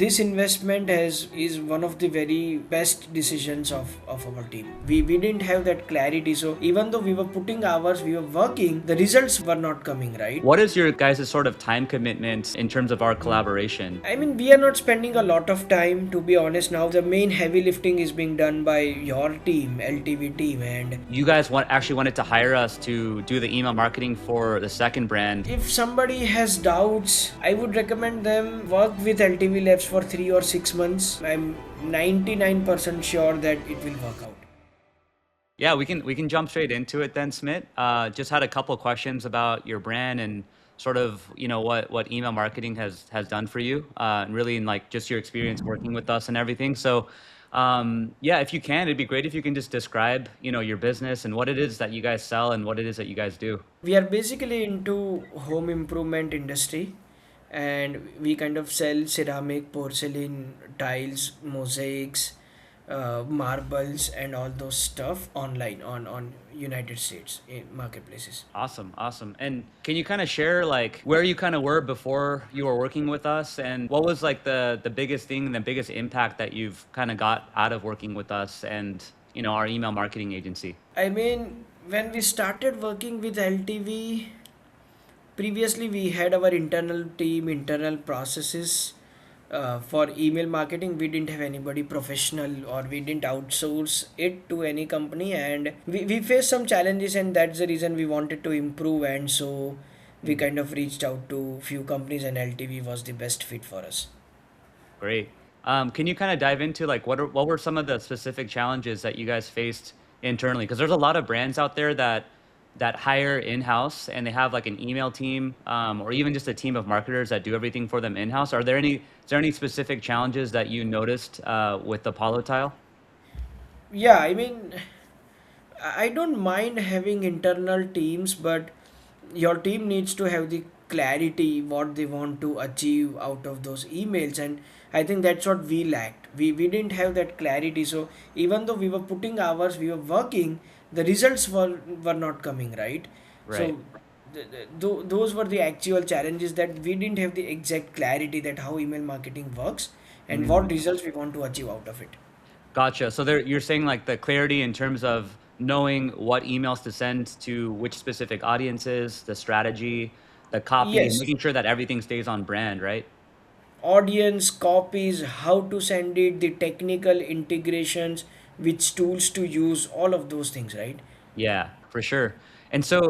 this investment is one of the very best decisions of our team. We didn't have that clarity, so even though we were putting hours, we were working, the results were not coming, right? What is your guys' sort of time commitment in terms of our collaboration? I mean, we are not spending a lot of time, to be honest. Now the main heavy lifting is being done by your team, LTV team. And You guys actually wanted to hire us to do the email marketing for the second brand. if somebody has doubts, I would recommend them work with LTV Labs for 3 or 6 months. I'm 99% sure that it will work out. Yeah, we can jump straight into it then, Smit. Just had a couple of questions about your brand and sort of what email marketing has done for you, and really in like just your experience working with us and everything. So, yeah, if you can, it'd be great if you can just describe your business and what it is that you guys sell and what it is that you guys do. We are basically into home improvement industry, and we kind of sell ceramic, porcelain, tiles, mosaics, marbles, and all those stuff online on United States in marketplaces. Awesome, awesome. And can you kind of share like where you kind of were before you were working with us, and what was like the biggest thing and the biggest impact that you've kind of got out of working with us and our email marketing agency? I mean, when we started working with LTV, previously we had our internal team, internal processes for email marketing. We didn't have anybody professional, or we didn't outsource it to any company, and we faced some challenges, and that's the reason we wanted to improve. And so we Mhm. kind of reached out to few companies, and LTV was the best fit for us. Great. Can you kind of dive into like what were some of the specific challenges that you guys faced internally? Because there's a lot of brands out there that hire in-house and they have like an email team, or even just a team of marketers that do everything for them in-house. Is there any specific challenges that you noticed with the Apollo tile? Yeah, I mean, I don't mind having internal teams, but your team needs to have the clarity what they want to achieve out of those emails. And I think that's what we lacked. We didn't have that clarity. So even though we were putting hours, we were working, the results were not coming, right? So Right. those were the actual challenges, that we didn't have the exact clarity that how email marketing works and what Mhm. results we want to achieve out of it. Gotcha. So you're saying like the clarity in terms of knowing what emails to send to which specific audiences, the strategy, the copy, and Yes, making sure that everything stays on brand, right? audience, copies, how to send it, the technical integrations, which tools to use, all of those things, right? Yeah, for sure. And so,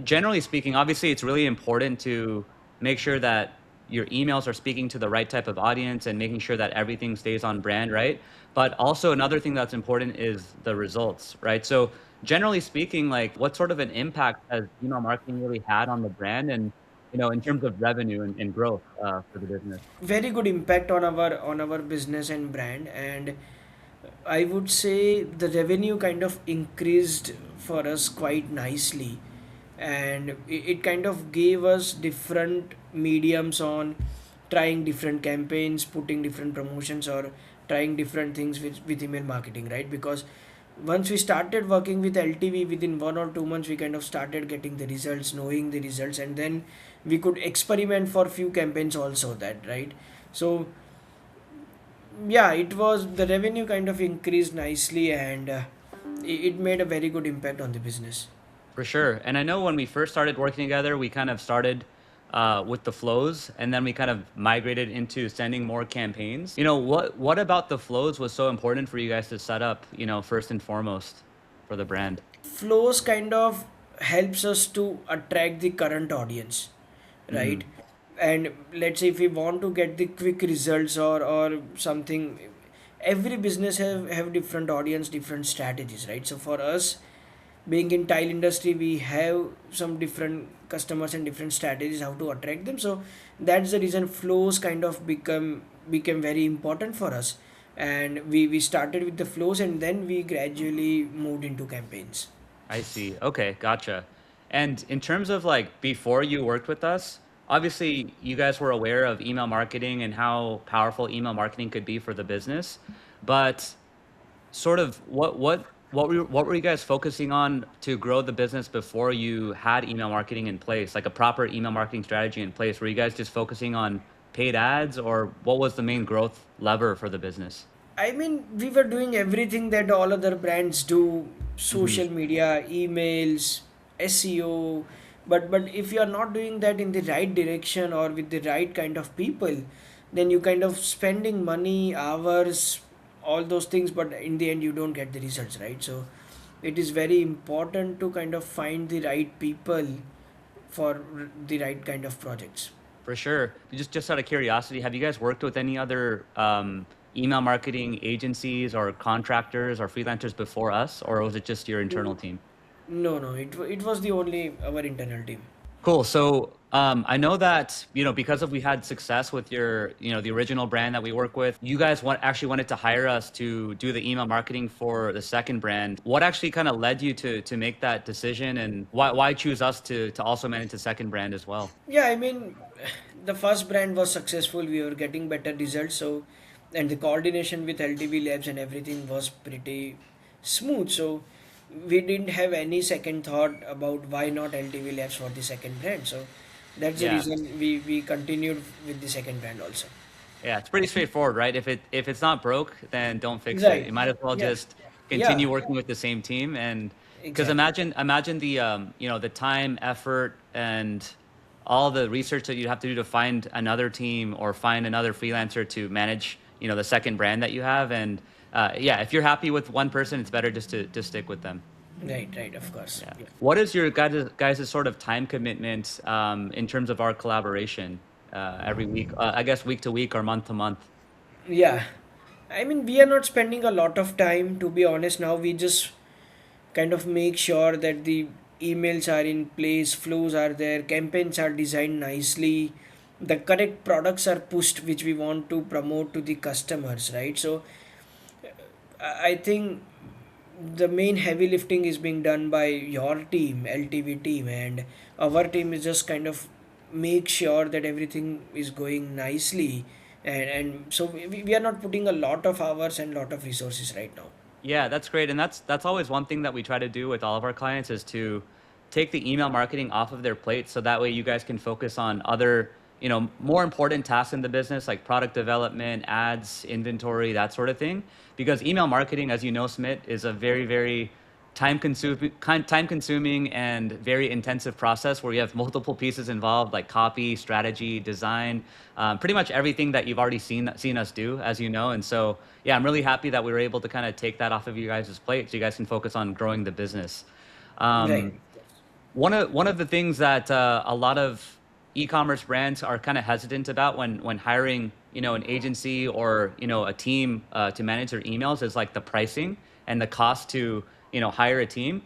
generally speaking, obviously, it's really important to make sure that your emails are speaking to the right type of audience and making sure that everything stays on brand, right? But also, another thing that's important is the results, right? So, generally speaking, like, what sort of an impact has email marketing really had on the brand and, in terms of revenue and growth for the business? Very good impact on our business and brand. And I would say the revenue kind of increased for us quite nicely, and it kind of gave us different mediums on trying different campaigns, putting different promotions, or trying different things with email marketing, right? Because once we started working with LTV, within 1 or 2 months we kind of started getting the results, knowing the results, and then we could experiment for few campaigns also, that right. So yeah, it was, the revenue kind of increased nicely, and it made a very good impact on the business. For sure. And I know when we first started working together, we kind of started with the flows and then we kind of migrated into sending more campaigns. What about the flows was so important for you guys to set up, first and foremost for the brand? Flows kind of helps us to attract the current audience, right? Hmm. And let's say if we want to get the quick results, or something, every business have different audience, different strategies, right? So for us, being in tile industry, we have some different customers and different strategies how to attract them. So that's the reason flows kind of became very important for us, and we started with the flows, and then we gradually moved into campaigns. I see. Okay, gotcha. And in terms of like before you worked with us, obviously you guys were aware of email marketing and how powerful email marketing could be for the business. But sort of what were you guys focusing on to grow the business before you had email marketing in place, like a proper email marketing strategy in place? Were you guys just focusing on paid ads, or what was the main growth lever for the business? I mean, we were doing everything that all other brands do: Hmm. social media, emails, SEO. But if you are not doing that in the right direction or with the right kind of people, then you kind of spending money, hours, all those things, but in the end you don't get the results, right? So it is very important to kind of find the right people for the right kind of projects. For sure. Just out of curiosity, have you guys worked with any other email marketing agencies or contractors or freelancers before us, or was it just your internal team? No, no, it was the only our internal team. Cool. So I know that because of we had success with your the original brand that we work with, you guys actually wanted to hire us to do the email marketing for the second brand. What actually kind of led you to make that decision, and why choose us to also manage the second brand as well? Yeah, I mean, the first brand was successful. We were getting better results. So, and the coordination with LTV Labs and everything was pretty smooth. So, we didn't have any second thought about why not LTV Labs for the second brand. So, that's the Yeah. reason we continued with the second brand also. Yeah, it's pretty straightforward, right? If it's not broke, then don't fix it. Right. You might as well Yeah. just Yeah. continue working with the same team. And because Exactly. imagine the the time, effort, and all the research that you'd have to do to find another team or find another freelancer to manage the second brand that you have. And yeah, if you're happy with one person, it's better just to stick with them. Right. Right. Of course. Yeah. Yeah. What is your guys' sort of time commitment in terms of our collaboration every week? I guess week to week or month to month. Yeah. I mean, we are not spending a lot of time, to be honest. Now we just kind of make sure that the emails are in place, flows are there, campaigns are designed nicely, the correct products are pushed which we want to promote to the customers, right? So I think the main heavy lifting is being done by your team, LTV team, and our team is just kind of make sure that everything is going nicely. And so we are not putting a lot of hours and lot of resources right now. Yeah, that's great. And that's always one thing that we try to do with all of our clients is to take the email marketing off of their plate so that way you guys can focus on other, more important tasks in the business like product development, ads, inventory, that sort of thing. Because email marketing, as you know, Smith, is a very, very time consuming and very intensive process where you have multiple pieces involved like copy, strategy, design, pretty much everything that you've already seen us do, as you know. And so yeah, I'm really happy that we were able to kind of take that off of you guys' plate so you guys can focus on growing the business. Right. um, one of the things that a lot of e-commerce brands are kind of hesitant about when hiring, an agency or a team to manage their emails is like the pricing and the cost to hire a team.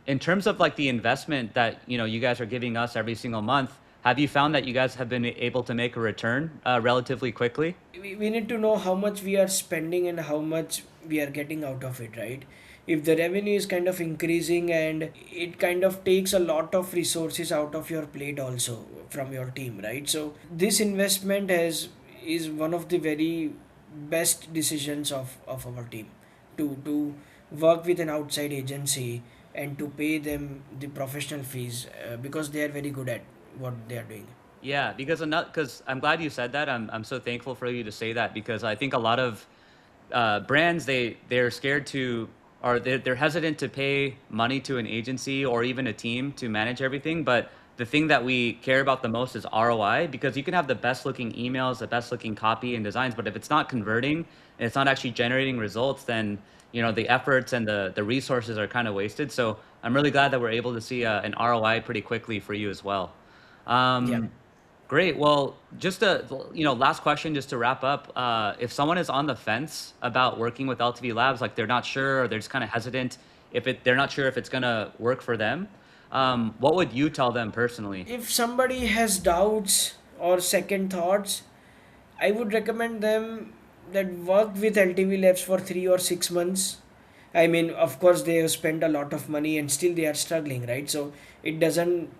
In terms of like the investment that you guys are giving us every single month, have you found that you guys have been able to make a return relatively quickly? We need to know how much we are spending and how much we are getting out of it, right? If the revenue is kind of increasing and it kind of takes a lot of resources out of your plate also from your team, right? So this investment is one of the very best decisions of our team to work with an outside agency and to pay them the professional fees because they are very good at what they are doing. Yeah, because I'm glad you said that. I'm so thankful for you to say that because I think a lot of brands they're scared to or they're hesitant to pay money to an agency or even a team to manage everything. But the thing that we care about the most is ROI because you can have the best looking emails, the best looking copy and designs, but if it's not converting and it's not actually generating results, then the efforts and the resources are kind of wasted. So I'm really glad that we're able to see an ROI pretty quickly for you as well. Yeah. Um, Great. Well, just last question, just to wrap up. If someone is on the fence about working with LTV Labs, like they're not sure or they're just kind of hesitant, they're not sure if it's gonna work for them, what would you tell them personally? If somebody has doubts or second thoughts, I would recommend them that work with LTV Labs for 3 or 6 months. I mean, of course, they have spent a lot of money and still they are struggling, right? So it doesn't.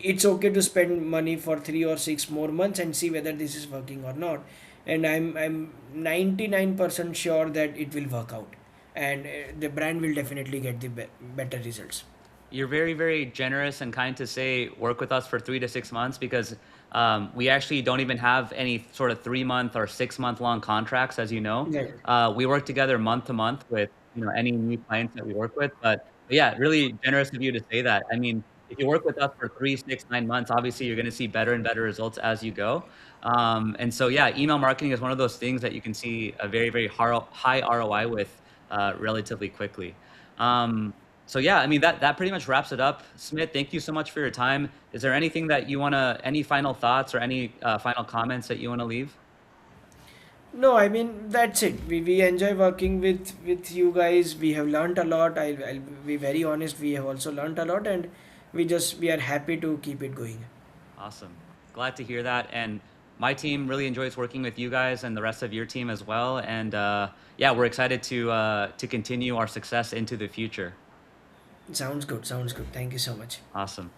It's okay to spend money for 3 or 6 more months and see whether this is working or not. And I'm 99% sure that it will work out, and the brand will definitely get the better results. You're very, very generous and kind to say work with us for 3 to 6 months because We actually don't even have any sort of 3 month or 6 month long contracts, as you know. Right. We work together month to month with any new clients that we work with. But yeah, really generous of you to say that. I mean, if you work with us for 3, 6, 9 months, obviously you're going to see better and better results as you go. And so yeah, email marketing is one of those things that you can see a very very high ROI with relatively quickly. Um, so yeah, I mean that pretty much wraps it up. Smith, thank you so much for your time. Is there anything that you wanna, any final thoughts or any final comments that you wanna leave? No, I mean that's it. We enjoy working with you guys. We have learned a lot. I'll be very honest. We have also learned a lot, and we are happy to keep it going. Awesome. Glad to hear that. And my team really enjoys working with you guys and the rest of your team as well. And yeah, we're excited to continue our success into the future. Sounds good. Sounds good. Thank you so much. Awesome.